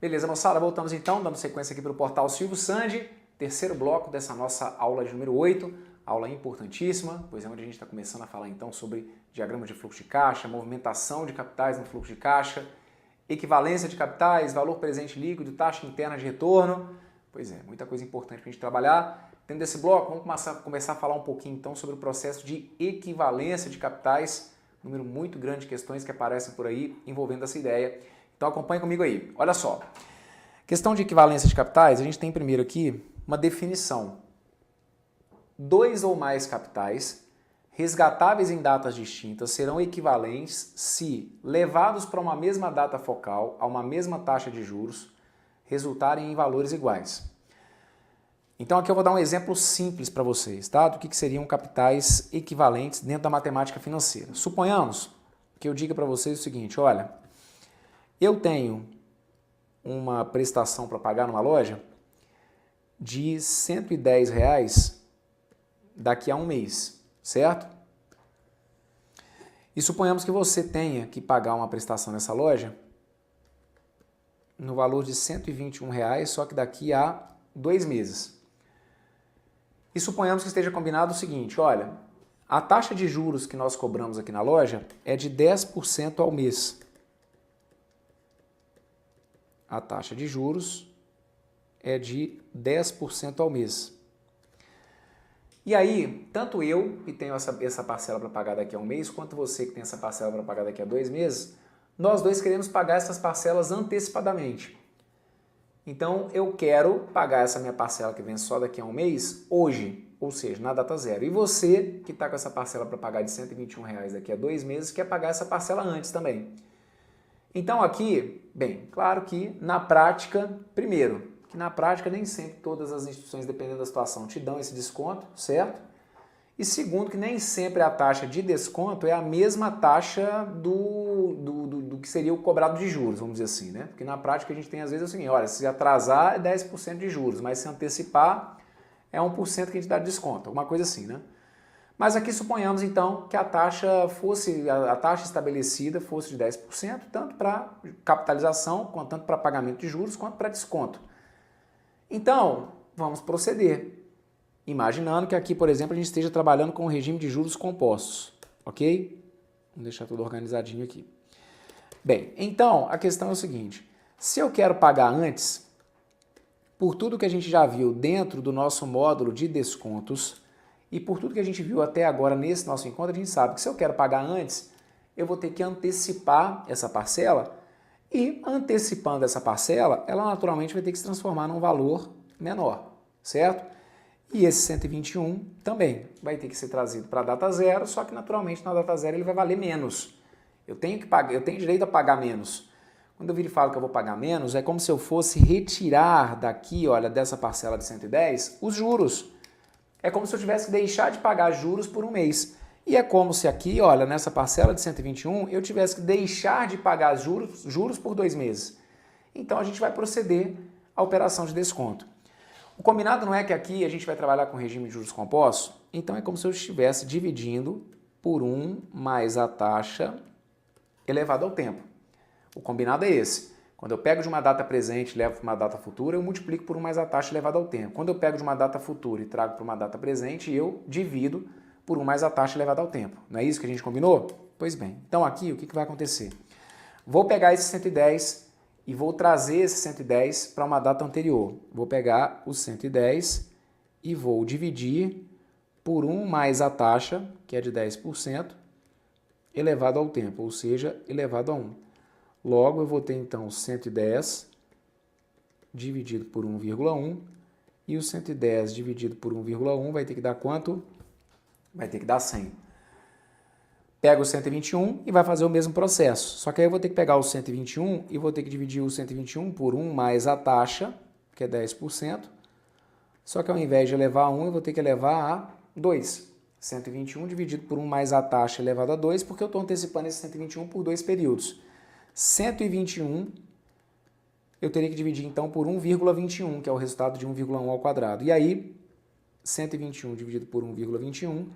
Beleza, moçada, voltamos então, dando sequência aqui para o portal Silvio Sandi, terceiro bloco dessa nossa aula de número 8, aula importantíssima, pois é onde a gente está começando a falar então sobre diagrama de fluxo de caixa, movimentação de capitais no fluxo de caixa, equivalência de capitais, valor presente líquido, taxa interna de retorno. Pois é, muita coisa importante para a gente trabalhar. Dentro desse bloco, vamos começar a falar um pouquinho então sobre o processo de equivalência de capitais, número muito grande de questões que aparecem por aí envolvendo essa ideia. Então acompanhe comigo aí. Olha só, questão de equivalência de capitais, a gente tem primeiro aqui uma definição. Dois ou mais capitais resgatáveis em datas distintas serão equivalentes se, levados para uma mesma data focal, a uma mesma taxa de juros, resultarem em valores iguais. Então aqui eu vou dar um exemplo simples para vocês, tá? Do que seriam capitais equivalentes dentro da matemática financeira. Suponhamos que eu diga para vocês o seguinte, olha, eu tenho uma prestação para pagar numa loja de R$110 daqui a um mês, certo? E suponhamos que você tenha que pagar uma prestação nessa loja no valor de R$121, só que daqui a 2 meses. E suponhamos que esteja combinado o seguinte, olha, a taxa de juros que nós cobramos aqui na loja é de 10% ao mês. A taxa de juros é de 10% ao mês. E aí, tanto eu, que tenho essa parcela para pagar daqui a um mês, quanto você que tem essa parcela para pagar daqui a 2 meses, nós dois queremos pagar essas parcelas antecipadamente. Então, eu quero pagar essa minha parcela que vem só daqui a um mês, hoje, ou seja, na data zero. E você, que está com essa parcela para pagar de R$121 daqui a 2 meses, quer pagar essa parcela antes também. Então aqui, bem, claro que na prática, primeiro, que na prática nem sempre todas as instituições, dependendo da situação, te dão esse desconto, certo? E segundo, que nem sempre a taxa de desconto é a mesma taxa do que seria o cobrado de juros, vamos dizer assim, né? Porque na prática a gente tem às vezes o seguinte, olha, se atrasar é 10% de juros, mas se antecipar é 1% que a gente dá de desconto, alguma coisa assim, né? Mas aqui suponhamos então que a taxa estabelecida fosse de 10%, tanto para capitalização, tanto para pagamento de juros, quanto para desconto. Então, vamos proceder. Imaginando que aqui, por exemplo, a gente esteja trabalhando com o regime de juros compostos, ok? Vamos deixar tudo organizadinho aqui. Bem, então a questão é o seguinte, se eu quero pagar antes, por tudo que a gente já viu dentro do nosso módulo de descontos, e por tudo que a gente viu até agora nesse nosso encontro, a gente sabe que se eu quero pagar antes, eu vou ter que antecipar essa parcela, e antecipando essa parcela, ela naturalmente vai ter que se transformar num valor menor, certo? E esse 121 também vai ter que ser trazido para a data zero, só que naturalmente na data zero ele vai valer menos. Eu tenho direito a pagar menos. Quando eu viro e falo que eu vou pagar menos, é como se eu fosse retirar daqui, olha, dessa parcela de 110, os juros. É como se eu tivesse que deixar de pagar juros por um mês. E é como se aqui, olha, nessa parcela de 121, eu tivesse que deixar de pagar juros por 2 meses. Então a gente vai proceder à operação de desconto. O combinado não é que aqui a gente vai trabalhar com regime de juros compostos? Então é como se eu estivesse dividindo por 1 mais a taxa elevada ao tempo. O combinado é esse. Quando eu pego de uma data presente e levo para uma data futura, eu multiplico por 1 mais a taxa elevada ao tempo. Quando eu pego de uma data futura e trago para uma data presente, eu divido por 1 mais a taxa elevada ao tempo. Não é isso que a gente combinou? Pois bem, então aqui o que vai acontecer? Vou pegar esse 110 e vou trazer esse 110 para uma data anterior. Vou pegar o 110 e vou dividir por 1 mais a taxa, que é de 10%, elevado ao tempo, ou seja, elevado a 1. Logo, eu vou ter então 110 dividido por 1,1 e o 110 dividido por 1,1 vai ter que dar quanto? Vai ter que dar 100. Pego o 121 e vai fazer o mesmo processo. Só que aí eu vou ter que pegar o 121 e vou ter que dividir o 121 por 1 mais a taxa, que é 10%. Só que ao invés de elevar a 1, eu vou ter que elevar a 2. 121 dividido por 1 mais a taxa elevado a 2, porque eu estou antecipando esse 121 por 2 períodos. 121 eu teria que dividir então por 1,21, que é o resultado de 1,1 ao quadrado. E aí, 121 dividido por 1,21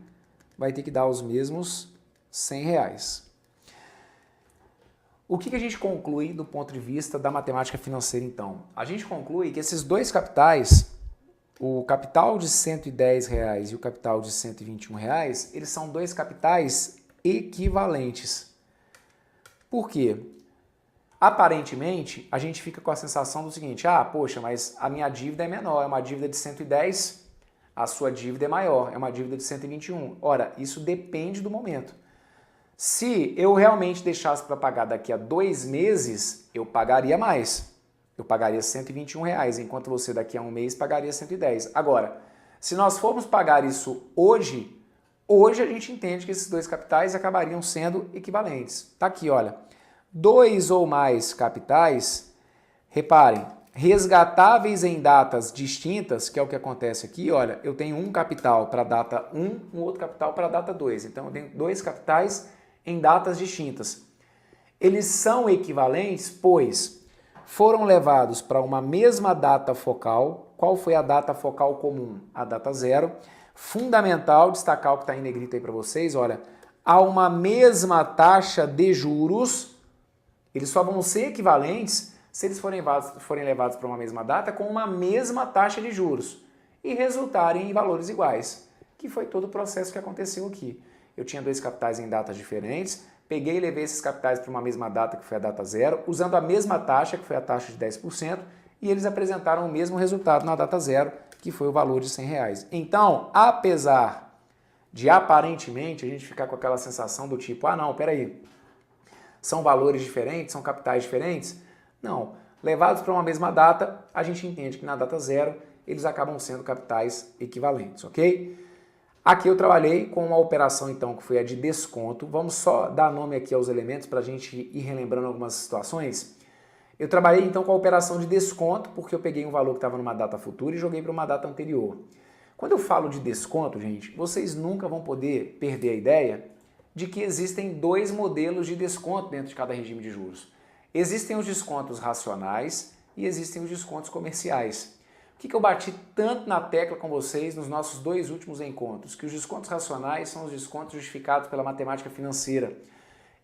vai ter que dar os mesmos R$100. O que a gente conclui do ponto de vista da matemática financeira, então? A gente conclui que esses dois capitais, o capital de R$ 110 e o capital de R$ 121, eles são dois capitais equivalentes. Por quê? Aparentemente, a gente fica com a sensação do seguinte, poxa, mas a minha dívida é menor, é uma dívida de 110, a sua dívida é maior, é uma dívida de 121. Ora, isso depende do momento. Se eu realmente deixasse para pagar daqui a 2 meses, eu pagaria mais. Eu pagaria R$ 121, enquanto você daqui a um mês pagaria 110. Agora, se nós formos pagar isso hoje a gente entende que esses dois capitais acabariam sendo equivalentes. Tá aqui, olha. 2 ou mais capitais, reparem, resgatáveis em datas distintas, que é o que acontece aqui, olha, eu tenho um capital para a data 1, um outro capital para a data 2. Então, eu tenho dois capitais em datas distintas. Eles são equivalentes, pois foram levados para uma mesma data focal. Qual foi a data focal comum? A data 0. Fundamental destacar o que está em negrito aí para vocês, olha, há uma mesma taxa de juros, eles só vão ser equivalentes se eles forem levados para uma mesma data com uma mesma taxa de juros e resultarem em valores iguais, que foi todo o processo que aconteceu aqui. Eu tinha dois capitais em datas diferentes, peguei e levei esses capitais para uma mesma data, que foi a data 0, usando a mesma taxa, que foi a taxa de 10%, e eles apresentaram o mesmo resultado na data 0, que foi o valor de R$ 100. Então, apesar de aparentemente a gente ficar com aquela sensação do tipo, não, peraí, são valores diferentes, são capitais diferentes? Não, levados para uma mesma data, a gente entende que na data 0 eles acabam sendo capitais equivalentes, ok? Aqui eu trabalhei com uma operação, então, que foi a de desconto. Vamos só dar nome aqui aos elementos para a gente ir relembrando algumas situações. Eu trabalhei, então, com a operação de desconto, porque eu peguei um valor que estava numa data futura e joguei para uma data anterior. Quando eu falo de desconto, gente, vocês nunca vão poder perder a ideia de que existem dois modelos de desconto dentro de cada regime de juros. Existem os descontos racionais e existem os descontos comerciais. O que eu bati tanto na tecla com vocês nos nossos dois últimos encontros? Que os descontos racionais são os descontos justificados pela matemática financeira.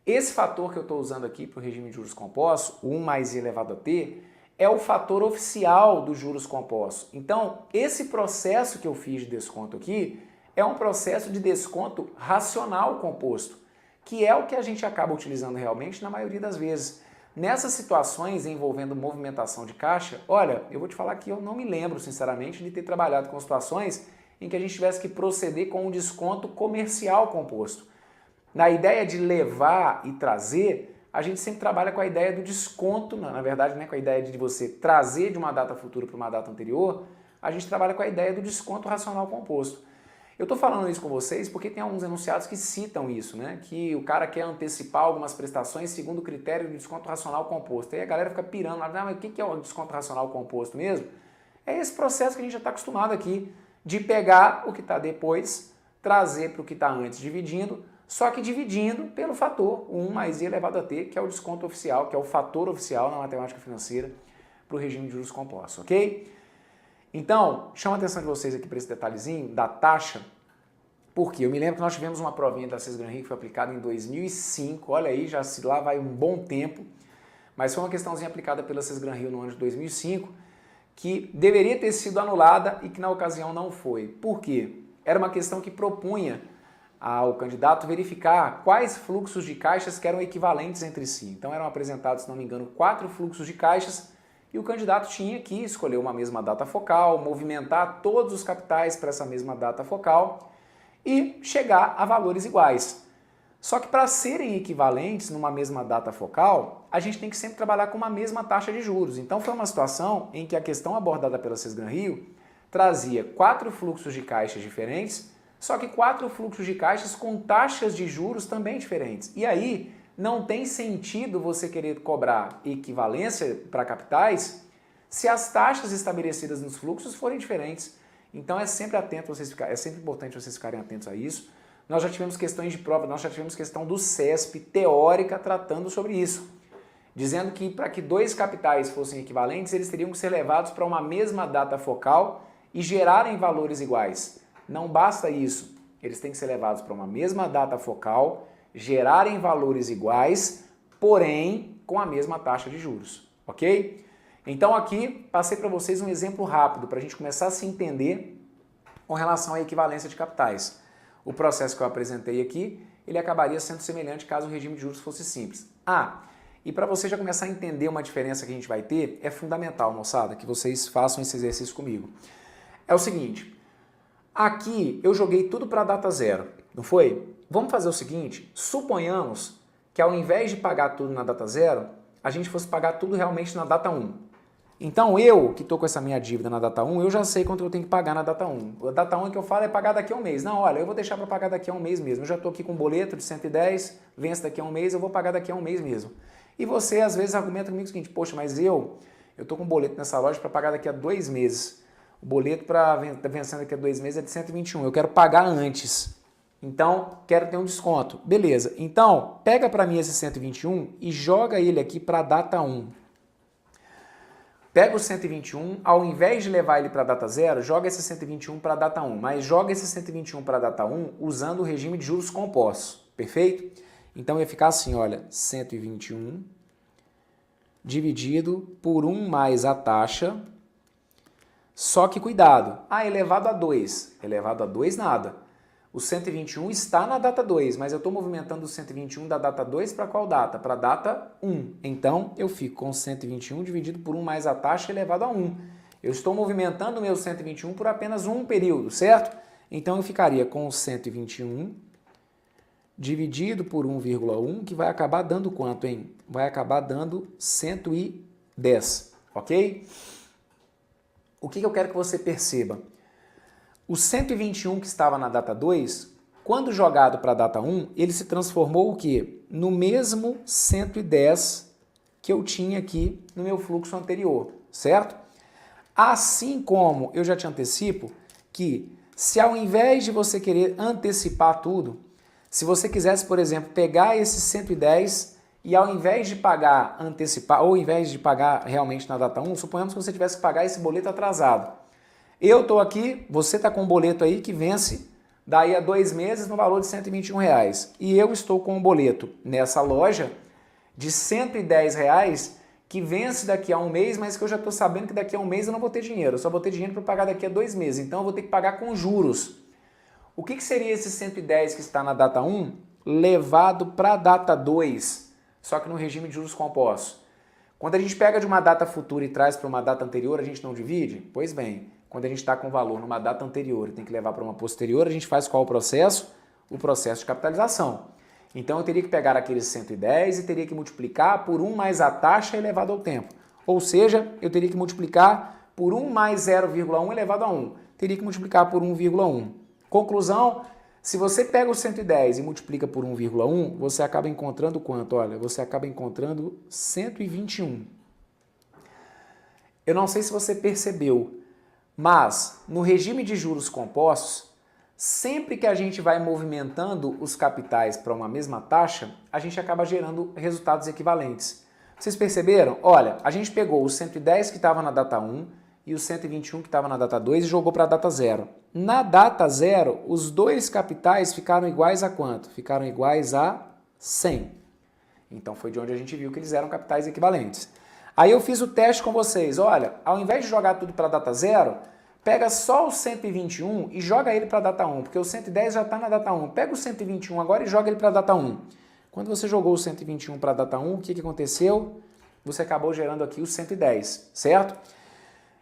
Esse fator que eu estou usando aqui para o regime de juros compostos, o 1 mais I elevado a t, é o fator oficial dos juros compostos. Então, esse processo que eu fiz de desconto aqui é um processo de desconto racional composto, que é o que a gente acaba utilizando realmente na maioria das vezes. Nessas situações envolvendo movimentação de caixa, olha, eu vou te falar que eu não me lembro, sinceramente, de ter trabalhado com situações em que a gente tivesse que proceder com um desconto comercial composto. Na ideia de levar e trazer, a gente sempre trabalha com a ideia do desconto, na verdade, né, com a ideia de você trazer de uma data futura para uma data anterior, a gente trabalha com a ideia do desconto racional composto. Eu estou falando isso com vocês porque tem alguns enunciados que citam isso, né? Que o cara quer antecipar algumas prestações segundo o critério do desconto racional composto. Aí a galera fica pirando lá, mas o que é o desconto racional composto mesmo? É esse processo que a gente já está acostumado aqui, de pegar o que está depois, trazer para o que está antes, dividindo, só que dividindo pelo fator 1 mais I elevado a t, que é o desconto oficial, que é o fator oficial na matemática financeira para o regime de juros compostos, ok? Então, chama a atenção de vocês aqui para esse detalhezinho da taxa, porque eu me lembro que nós tivemos uma provinha da CES-Granrio que foi aplicada em 2005, olha aí, já se lá vai um bom tempo, mas foi uma questãozinha aplicada pela CES-Granrio no ano de 2005, que deveria ter sido anulada e que na ocasião não foi. Por quê? Era uma questão que propunha ao candidato verificar quais fluxos de caixas que eram equivalentes entre si. Então eram apresentados, se não me engano, 4 fluxos de caixas, e o candidato tinha que escolher uma mesma data focal, movimentar todos os capitais para essa mesma data focal e chegar a valores iguais. Só que para serem equivalentes numa mesma data focal, a gente tem que sempre trabalhar com uma mesma taxa de juros. Então foi uma situação em que a questão abordada pela CES-Granrio trazia 4 fluxos de caixas diferentes, só que 4 fluxos de caixas com taxas de juros também diferentes. E aí não tem sentido você querer cobrar equivalência para capitais se as taxas estabelecidas nos fluxos forem diferentes. Então é sempre importante vocês ficarem atentos a isso. Nós já tivemos questões de prova, nós já tivemos questão do CESP teórica tratando sobre isso, dizendo que para que dois capitais fossem equivalentes, eles teriam que ser levados para uma mesma data focal e gerarem valores iguais. Não basta isso, eles têm que ser levados para uma mesma data focal, gerarem valores iguais, porém com a mesma taxa de juros, ok? Então aqui passei para vocês um exemplo rápido para a gente começar a se entender com relação à equivalência de capitais. O processo que eu apresentei aqui, ele acabaria sendo semelhante caso o regime de juros fosse simples. E para você já começar a entender uma diferença que a gente vai ter, é fundamental, moçada, que vocês façam esse exercício comigo. É o seguinte, aqui eu joguei tudo para a data zero, não foi? Vamos fazer o seguinte, suponhamos que ao invés de pagar tudo na data zero, a gente fosse pagar tudo realmente na data 1. Então eu, que estou com essa minha dívida na data 1, eu já sei quanto eu tenho que pagar na data 1. A data 1 que eu falo é pagar daqui a um mês. Não, olha, eu vou deixar para pagar daqui a um mês mesmo. Eu já estou aqui com um boleto de 110, vence daqui a um mês, eu vou pagar daqui a um mês mesmo. E você, às vezes, argumenta comigo o seguinte, poxa, mas eu estou com um boleto nessa loja para pagar daqui a 2 meses. O boleto para vencendo daqui a 2 meses é de 121, eu quero pagar antes. Então, quero ter um desconto. Beleza, então, pega para mim esse 121 e joga ele aqui para a data 1. Pega o 121, ao invés de levar ele para a data 0, joga esse 121 para a data 1, mas joga esse 121 para a data 1 usando o regime de juros compostos, perfeito? Então ia ficar assim, olha, 121 dividido por 1 mais a taxa, só que cuidado, elevado a 2, elevado a 2 nada. O 121 está na data 2, mas eu estou movimentando o 121 da data 2 para qual data? Para a data 1. Então, eu fico com 121 dividido por 1 mais a taxa elevado a 1. Eu estou movimentando o meu 121 por apenas um período, certo? Então, eu ficaria com 121 dividido por 1,1, que vai acabar dando quanto, hein? Vai acabar dando 110, ok? O que eu quero que você perceba? O 121 que estava na data 2, quando jogado para a data 1, ele se transformou o quê? No mesmo 110 que eu tinha aqui no meu fluxo anterior, certo? Assim como eu já te antecipo que se ao invés de você querer antecipar tudo, se você quisesse, por exemplo, pegar esse 110 e ao invés de pagar antecipar, ou ao invés de pagar realmente na data 1, suponhamos que você tivesse que pagar esse boleto atrasado. Eu estou aqui, você está com um boleto aí que vence daí a 2 meses no valor de R$121. E eu estou com um boleto nessa loja de R$110 que vence daqui a um mês, mas que eu já estou sabendo que daqui a um mês eu não vou ter dinheiro. Eu só vou ter dinheiro para pagar daqui a 2 meses. Então eu vou ter que pagar com juros. O que seria esse 110 que está na data 1 levado para a data 2, só que no regime de juros compostos? Quando a gente pega de uma data futura e traz para uma data anterior, a gente não divide? Pois bem, quando a gente está com valor numa data anterior e tem que levar para uma posterior, a gente faz qual o processo? O processo de capitalização. Então eu teria que pegar aqueles 110 e teria que multiplicar por 1 mais a taxa elevado ao tempo. Ou seja, eu teria que multiplicar por 1 mais 0,1 elevado a 1. Teria que multiplicar por 1,1. Conclusão, se você pega o 110 e multiplica por 1,1, você acaba encontrando quanto? Olha, você acaba encontrando 121. Eu não sei se você percebeu, mas no regime de juros compostos, sempre que a gente vai movimentando os capitais para uma mesma taxa, a gente acaba gerando resultados equivalentes. Vocês perceberam? Olha, a gente pegou o 110 que estava na data 1 e o 121 que estava na data 2 e jogou para a data 0. Na data 0, os dois capitais ficaram iguais a quanto? Ficaram iguais a 100. Então foi de onde a gente viu que eles eram capitais equivalentes. Aí eu fiz o teste com vocês, olha, ao invés de jogar tudo para a data 0, pega só o 121 e joga ele para a data 1, porque o 110 já está na data 1. Pega o 121 agora e joga ele para a data 1. Quando você jogou o 121 para a data 1, o que aconteceu? Você acabou gerando aqui o 110, certo?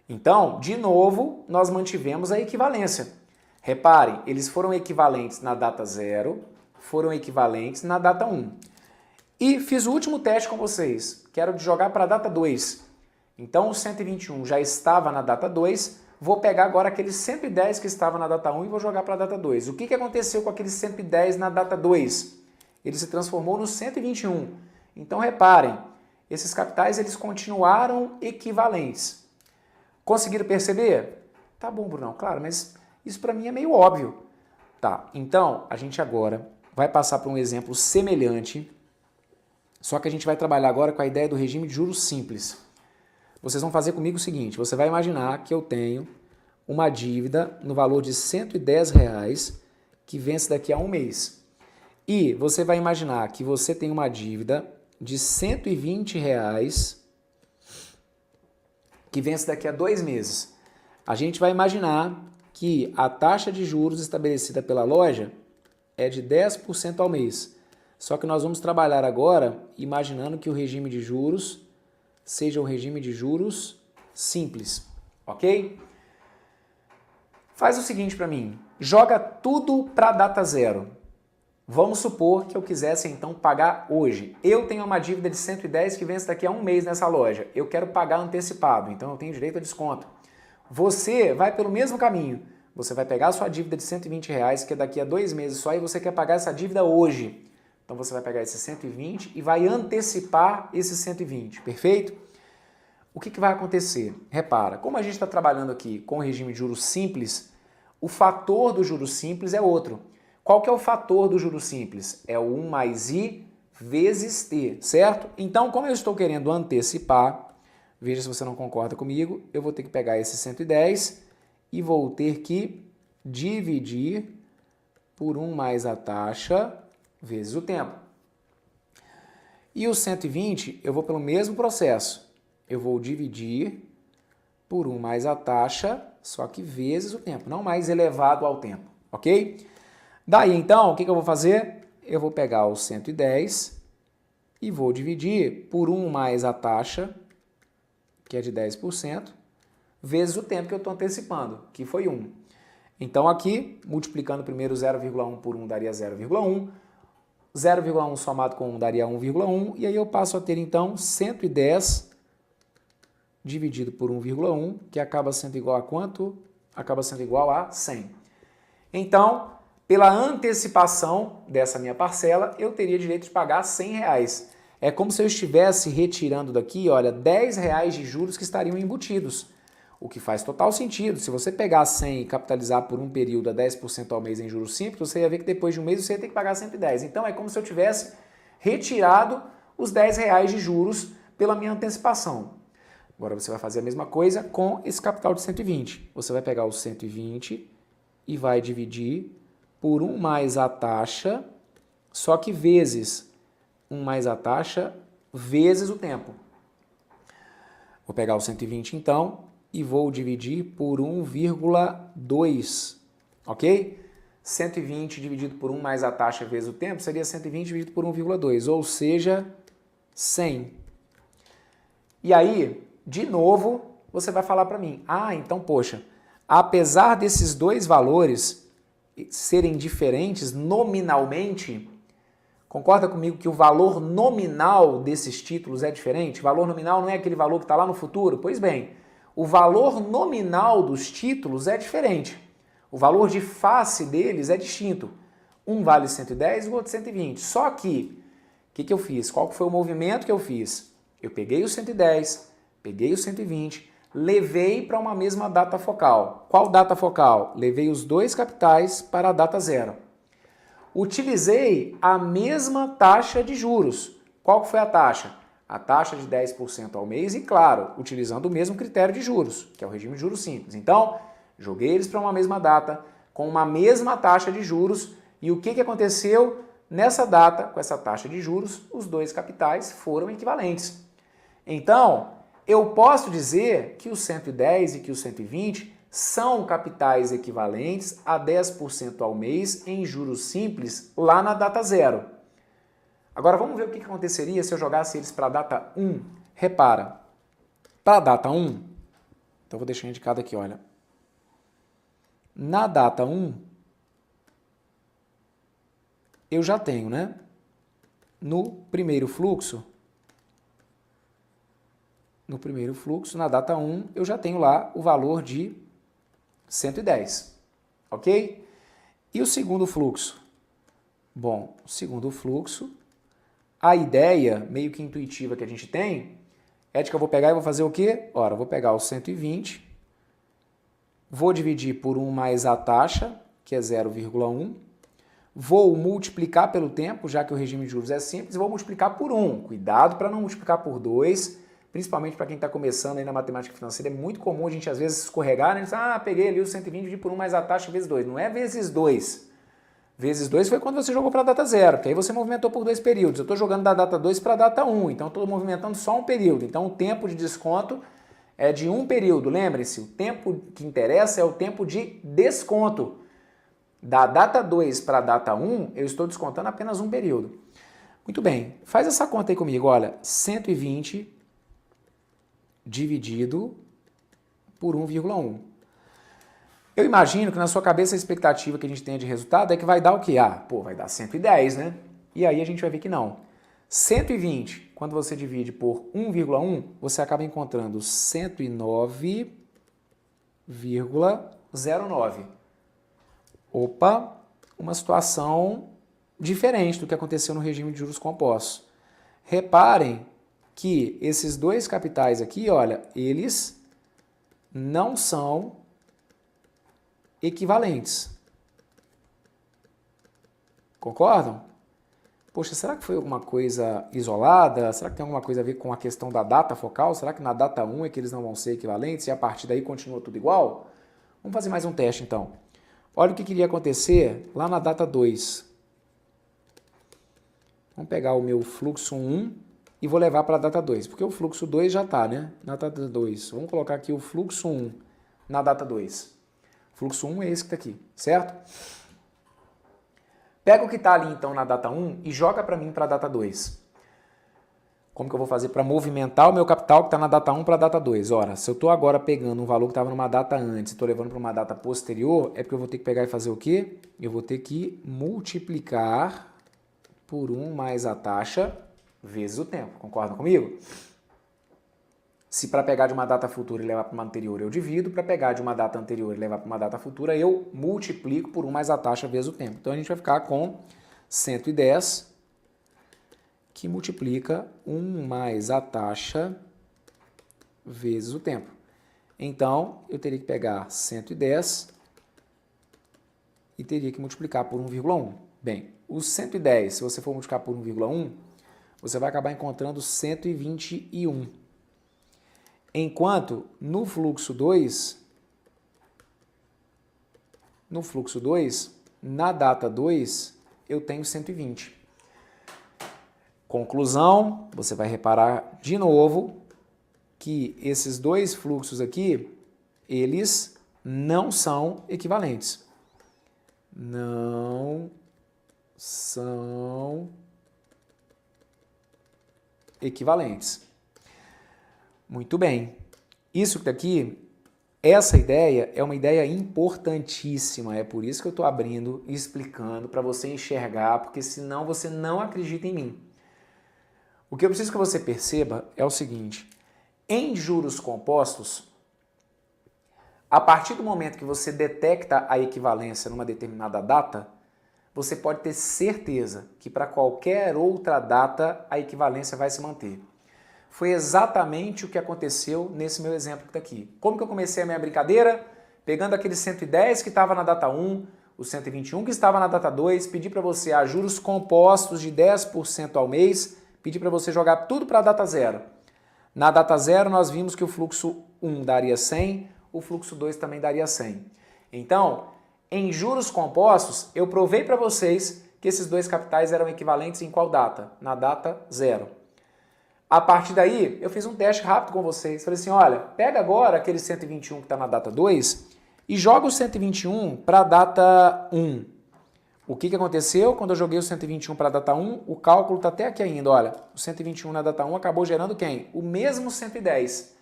Então, de novo, nós mantivemos a equivalência. Reparem, eles foram equivalentes na data 0, foram equivalentes na data 1. E fiz o último teste com vocês, que era o de jogar para a data 2. Então o 121 já estava na data 2, vou pegar agora aquele 110 que estava na data 1 e vou jogar para a data 2. O que aconteceu com aquele 110 na data 2? Ele se transformou no 121. Então reparem, esses capitais eles continuaram equivalentes. Conseguiram perceber? Tá bom, Brunão, claro, mas isso para mim é meio óbvio. Tá, então a gente agora vai passar para um exemplo semelhante, só que a gente vai trabalhar agora com a ideia do regime de juros simples. Vocês vão fazer comigo o seguinte, você vai imaginar que eu tenho uma dívida no valor de R$110 que vence daqui a um mês. E você vai imaginar que você tem uma dívida de R$120 que vence daqui a 2 meses. A gente vai imaginar que a taxa de juros estabelecida pela loja é de 10% ao mês. Só que nós vamos trabalhar agora imaginando que o regime de juros seja um regime de juros simples, ok? Faz o seguinte para mim, joga tudo para a data zero. Vamos supor que eu quisesse então pagar hoje. Eu tenho uma dívida de 110 que vence daqui a 1 mês nessa loja. Eu quero pagar antecipado, então eu tenho direito a desconto. Você vai pelo mesmo caminho. Você vai pegar a sua dívida de R$120, que é daqui a 2 meses só, e você quer pagar essa dívida hoje. Então você vai pegar esse 120 e vai antecipar esse 120, perfeito? O que vai acontecer? Repara, como a gente está trabalhando aqui com o regime de juros simples, o fator do juros simples é outro. Qual que é o fator do juros simples? É o 1 mais I vezes T, certo? Então, como eu estou querendo antecipar, veja se você não concorda comigo, eu vou ter que pegar esse 110 e vou ter que dividir por 1 mais a taxa vezes o tempo. E o 120, eu vou pelo mesmo processo. Eu vou dividir por 1 mais a taxa, só que vezes o tempo, não mais elevado ao tempo, ok? Daí, então, o que eu vou fazer? Eu vou pegar o 110 e vou dividir por 1 mais a taxa, que é de 10%, vezes o tempo que eu estou antecipando, que foi 1. Então, aqui, multiplicando primeiro 0,1 por 1 daria 0,1. 0,1 somado com 1 daria 1,1. E aí eu passo a ter, então, 110 dividido por 1,1, que acaba sendo igual a quanto? Acaba sendo igual a 100. Então, pela antecipação dessa minha parcela, eu teria direito de pagar R$100. É como se eu estivesse retirando daqui, olha, R$10 de juros que estariam embutidos. O que faz total sentido. Se você pegar 100 e capitalizar por um período a 10% ao mês em juros simples, você ia ver que depois de um mês você ia ter que pagar 110. Então, é como se eu tivesse retirado os R$10 de juros pela minha antecipação. Agora você vai fazer a mesma coisa com esse capital de 120. Você vai pegar o 120 e vai dividir por 1 mais a taxa, só que vezes 1 mais a taxa vezes o tempo. Vou pegar o 120 então e vou dividir por 1,2, ok? 120 dividido por 1 mais a taxa vezes o tempo seria 120 dividido por 1,2, ou seja, 100. E aí, de novo, você vai falar para mim, então, poxa, apesar desses dois valores serem diferentes nominalmente, concorda comigo que o valor nominal desses títulos é diferente? O valor nominal não é aquele valor que está lá no futuro? Pois bem, o valor nominal dos títulos é diferente. O valor de face deles é distinto. Um vale 110 e o outro 120. Só que, o que eu fiz? Qual foi o movimento que eu fiz? Eu peguei o 110, peguei o 120, levei para uma mesma data focal. Qual data focal? Levei os dois capitais para a data zero. Utilizei a mesma taxa de juros. Qual foi a taxa? A taxa de 10% ao mês e, claro, utilizando o mesmo critério de juros, que é o regime de juros simples. Então, joguei eles para uma mesma data, com uma mesma taxa de juros, e o que aconteceu? Nessa data, com essa taxa de juros, os dois capitais foram equivalentes. Então, eu posso dizer que o 110 e que o 120 são capitais equivalentes a 10% ao mês em juros simples lá na data zero. Agora vamos ver o que aconteceria se eu jogasse eles para a data 1. Repara, para a data 1, então vou deixar indicado aqui, olha. Na data 1, eu já tenho, né? No primeiro fluxo, na data 1, eu já tenho lá o valor de 110, ok? E o segundo fluxo? Bom, o segundo fluxo, a ideia meio que intuitiva que a gente tem é de que eu vou pegar e vou fazer o quê? Ora, eu vou pegar o 120, vou dividir por 1 mais a taxa, que é 0,1, vou multiplicar pelo tempo, já que o regime de juros é simples, e vou multiplicar por 1. Cuidado para não multiplicar por 2, principalmente para quem está começando aí na matemática financeira, é muito comum a gente às vezes escorregar, né? Peguei ali o 120 dividido por 1 mais a taxa vezes 2. Não é vezes 2. Vezes 2 foi quando você jogou para a data 0, porque aí você movimentou por 2 períodos. Eu estou jogando da data 2 para a data 1, então estou movimentando só um período. Então o tempo de desconto é de um período. Lembre-se, o tempo que interessa é o tempo de desconto. Da data 2 para a data 1, eu estou descontando apenas um período. Muito bem, faz essa conta aí comigo. Olha, 120 dividido por 1,1. Eu imagino que na sua cabeça a expectativa que a gente tenha de resultado é que vai dar o quê? Vai dar 110, né? E aí a gente vai ver que não. 120, quando você divide por 1,1, você acaba encontrando 109,09. Opa, uma situação diferente do que aconteceu no regime de juros compostos. Reparem que esses dois capitais aqui, olha, eles não são equivalentes. Concordam? Poxa, será que foi alguma coisa isolada? Será que tem alguma coisa a ver com a questão da data focal? Será que na data 1 é que eles não vão ser equivalentes e a partir daí continua tudo igual? Vamos fazer mais um teste então. Olha o que iria acontecer lá na data 2. Vamos pegar o meu fluxo 1 e vou levar para a data 2, porque o fluxo 2 já está, né? Na data 2. Vamos colocar aqui o fluxo 1 na data 2. Fluxo 1 é esse que está aqui, certo? Pega o que está ali então na data 1 e joga para mim para a data 2. Como que eu vou fazer para movimentar o meu capital que está na data 1 para a data 2? Ora, se eu estou agora pegando um valor que estava numa data antes e estou levando para uma data posterior, é porque eu vou ter que pegar e fazer o quê? Eu vou ter que multiplicar por 1 mais a taxa vezes o tempo. Concordam comigo? Se para pegar de uma data futura e levar para uma anterior eu divido, para pegar de uma data anterior e levar para uma data futura eu multiplico por 1 mais a taxa vezes o tempo. Então a gente vai ficar com 110 que multiplica 1 mais a taxa vezes o tempo. Então eu teria que pegar 110 e teria que multiplicar por 1,1. Bem, os 110, se você for multiplicar por 1,1, você vai acabar encontrando 121. Enquanto no fluxo 2, na data 2, eu tenho 120. Conclusão, você vai reparar de novo que esses dois fluxos aqui, eles não são equivalentes. Não são equivalentes. Muito bem. Isso daqui, essa ideia é uma ideia importantíssima. É por isso que eu estou abrindo e explicando para você enxergar, porque senão você não acredita em mim. O que eu preciso que você perceba é o seguinte: em juros compostos, a partir do momento que você detecta a equivalência numa determinada data, você pode ter certeza que para qualquer outra data a equivalência vai se manter. Foi exatamente o que aconteceu nesse meu exemplo aqui. Como que eu comecei a minha brincadeira? Pegando aquele 110 que estava na data 1, o 121 que estava na data 2, pedi para você a juros compostos de 10% ao mês, pedi para você jogar tudo para a data 0. Na data 0 nós vimos que o fluxo 1 daria 100, o fluxo 2 também daria 100. Então, em juros compostos, eu provei para vocês que esses dois capitais eram equivalentes em qual data? Na data 0. A partir daí, eu fiz um teste rápido com vocês. Falei assim, olha, pega agora aquele 121 que está na data 2 e joga o 121 para a data 1. O que aconteceu? Quando eu joguei o 121 para a data 1, o cálculo está até aqui ainda. Olha, o 121 na data 1 acabou gerando quem? O mesmo 110.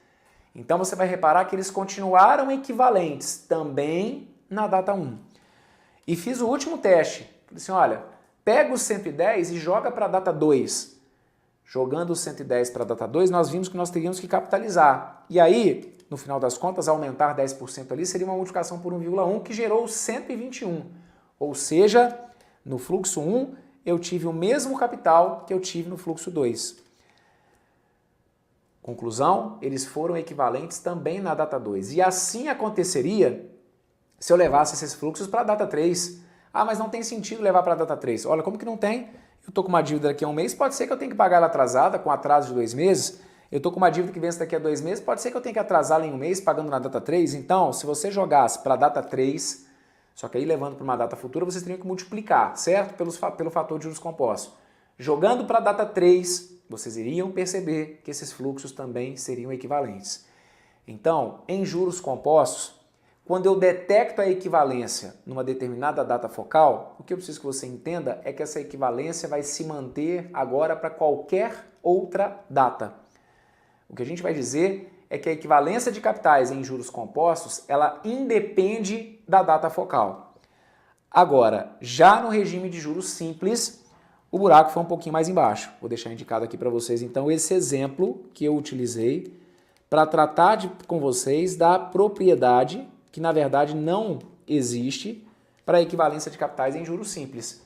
Então você vai reparar que eles continuaram equivalentes também na data 1. E fiz o último teste. Falei assim, olha, pega o 110 e joga para a data 2. Jogando o 110 para a data 2, nós vimos que nós teríamos que capitalizar. E aí, no final das contas, aumentar 10% ali seria uma multiplicação por 1,1 que gerou 121. Ou seja, no fluxo 1, eu tive o mesmo capital que eu tive no fluxo 2. Conclusão, eles foram equivalentes também na data 2. E assim aconteceria se eu levasse esses fluxos para a data 3. Ah, mas não tem sentido levar para a data 3. Olha, como que não tem? Eu estou com uma dívida daqui a um mês, pode ser que eu tenha que pagar ela atrasada, com atraso de 2 meses. Eu estou com uma dívida que vence daqui a 2 meses, pode ser que eu tenha que atrasá-la em um mês, pagando na data 3. Então, se você jogasse para a data 3, Só que aí, levando para uma data futura, vocês teriam que multiplicar, certo? Pelo fator de juros compostos. Jogando para a data 3, vocês iriam perceber que esses fluxos também seriam equivalentes. Então, em juros compostos, quando eu detecto a equivalência numa determinada data focal, o que eu preciso que você entenda é que essa equivalência vai se manter agora para qualquer outra data. O que a gente vai dizer é que a equivalência de capitais em juros compostos, ela independe da data focal. Agora, já no regime de juros simples, o buraco foi um pouquinho mais embaixo. Vou deixar indicado aqui para vocês, então, esse exemplo que eu utilizei para tratar com vocês da propriedade que, na verdade, não existe para a equivalência de capitais em juros simples.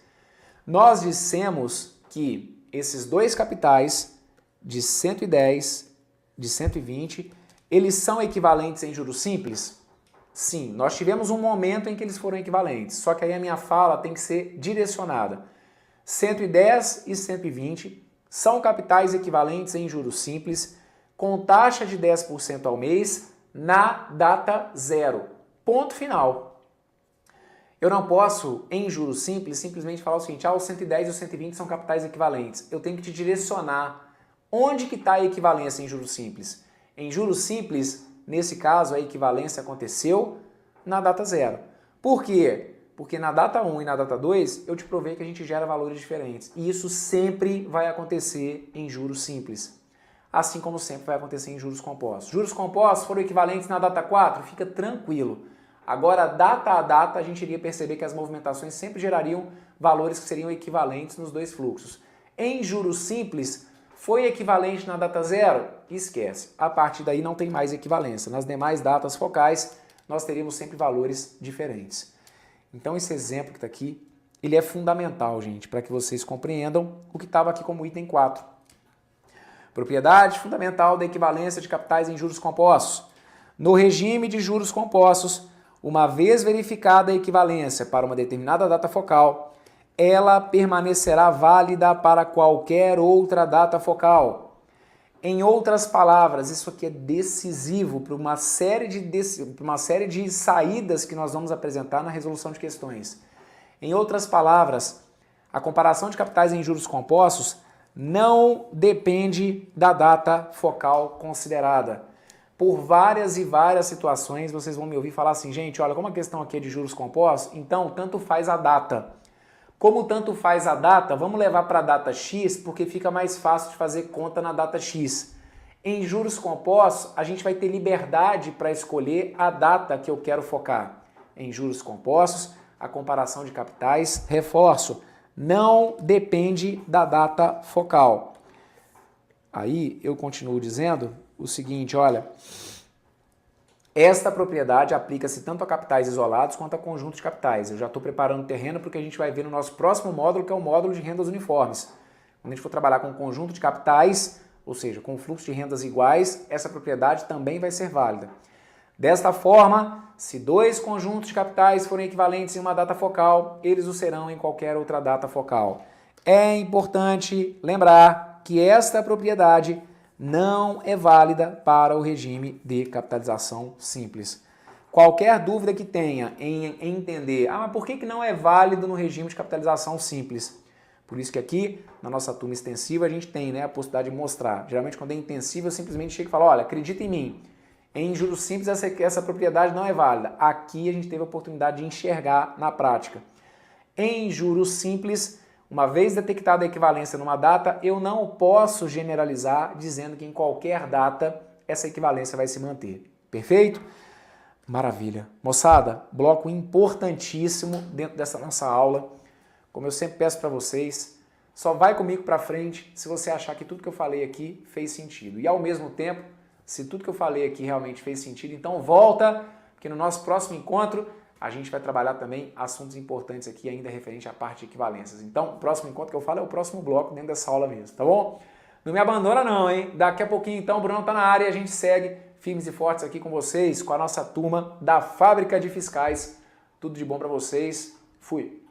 Nós dissemos que esses dois capitais de 110, de 120, eles são equivalentes em juros simples? Sim, nós tivemos um momento em que eles foram equivalentes, só que aí a minha fala tem que ser direcionada. 110 e 120 são capitais equivalentes em juros simples com taxa de 10% ao mês na data zero. Ponto final. Eu não posso, em juros simples, simplesmente falar o seguinte, os 110 e os 120 são capitais equivalentes. Eu tenho que te direcionar onde que está a equivalência em juros simples. Em juros simples, nesse caso, a equivalência aconteceu na data zero. Por quê? Porque na data 1 e na data 2, eu te provei que a gente gera valores diferentes. E isso sempre vai acontecer em juros simples. Assim como sempre vai acontecer em juros compostos. Juros compostos foram equivalentes na data 4, fica tranquilo. Agora, data a data, a gente iria perceber que as movimentações sempre gerariam valores que seriam equivalentes nos dois fluxos. Em juros simples, foi equivalente na data zero? Esquece. A partir daí não tem mais equivalência. Nas demais datas focais, nós teríamos sempre valores diferentes. Então, esse exemplo que está aqui, ele é fundamental, gente, para que vocês compreendam o que estava aqui como item 4. Propriedade fundamental da equivalência de capitais em juros compostos. No regime de juros compostos, uma vez verificada a equivalência para uma determinada data focal, ela permanecerá válida para qualquer outra data focal. Em outras palavras, isso aqui é decisivo para uma série de saídas que nós vamos apresentar na resolução de questões. Em outras palavras, a comparação de capitais em juros compostos não depende da data focal considerada. Por várias e várias situações, vocês vão me ouvir falar assim, gente, olha, como a questão aqui é de juros compostos, então tanto faz a data. Como tanto faz a data, vamos levar para a data X, porque fica mais fácil de fazer conta na data X. Em juros compostos, a gente vai ter liberdade para escolher a data que eu quero focar. Em juros compostos, a comparação de capitais, reforço, não depende da data focal. Aí eu continuo dizendo o seguinte, olha, esta propriedade aplica-se tanto a capitais isolados quanto a conjunto de capitais. Eu já estou preparando o terreno porque a gente vai ver no nosso próximo módulo, que é o módulo de rendas uniformes. Quando a gente for trabalhar com conjunto de capitais, ou seja, com fluxo de rendas iguais, essa propriedade também vai ser válida. Desta forma, se dois conjuntos de capitais forem equivalentes em uma data focal, eles o serão em qualquer outra data focal. É importante lembrar que esta propriedade não é válida para o regime de capitalização simples. Qualquer dúvida que tenha em entender, mas por que não é válido no regime de capitalização simples? Por isso que aqui, na nossa turma extensiva, a gente tem a possibilidade de mostrar. Geralmente, quando é intensivo, eu simplesmente chego e falo, olha, acredita em mim, em juros simples essa propriedade não é válida. Aqui a gente teve a oportunidade de enxergar na prática. Em juros simples, uma vez detectada a equivalência numa data, eu não posso generalizar dizendo que em qualquer data essa equivalência vai se manter. Perfeito? Maravilha. Moçada, bloco importantíssimo dentro dessa nossa aula. Como eu sempre peço para vocês, só vai comigo para frente se você achar que tudo que eu falei aqui fez sentido. E ao mesmo tempo, se tudo que eu falei aqui realmente fez sentido, então volta, porque no nosso próximo encontro a gente vai trabalhar também assuntos importantes aqui ainda referente à parte de equivalências. Então, o próximo encontro que eu falo é o próximo bloco dentro dessa aula mesmo, tá bom? Não me abandona não, hein? Daqui a pouquinho então o Bruno tá na área e a gente segue firmes e fortes aqui com vocês, com a nossa turma da Fábrica de Fiscais. Tudo de bom para vocês. Fui!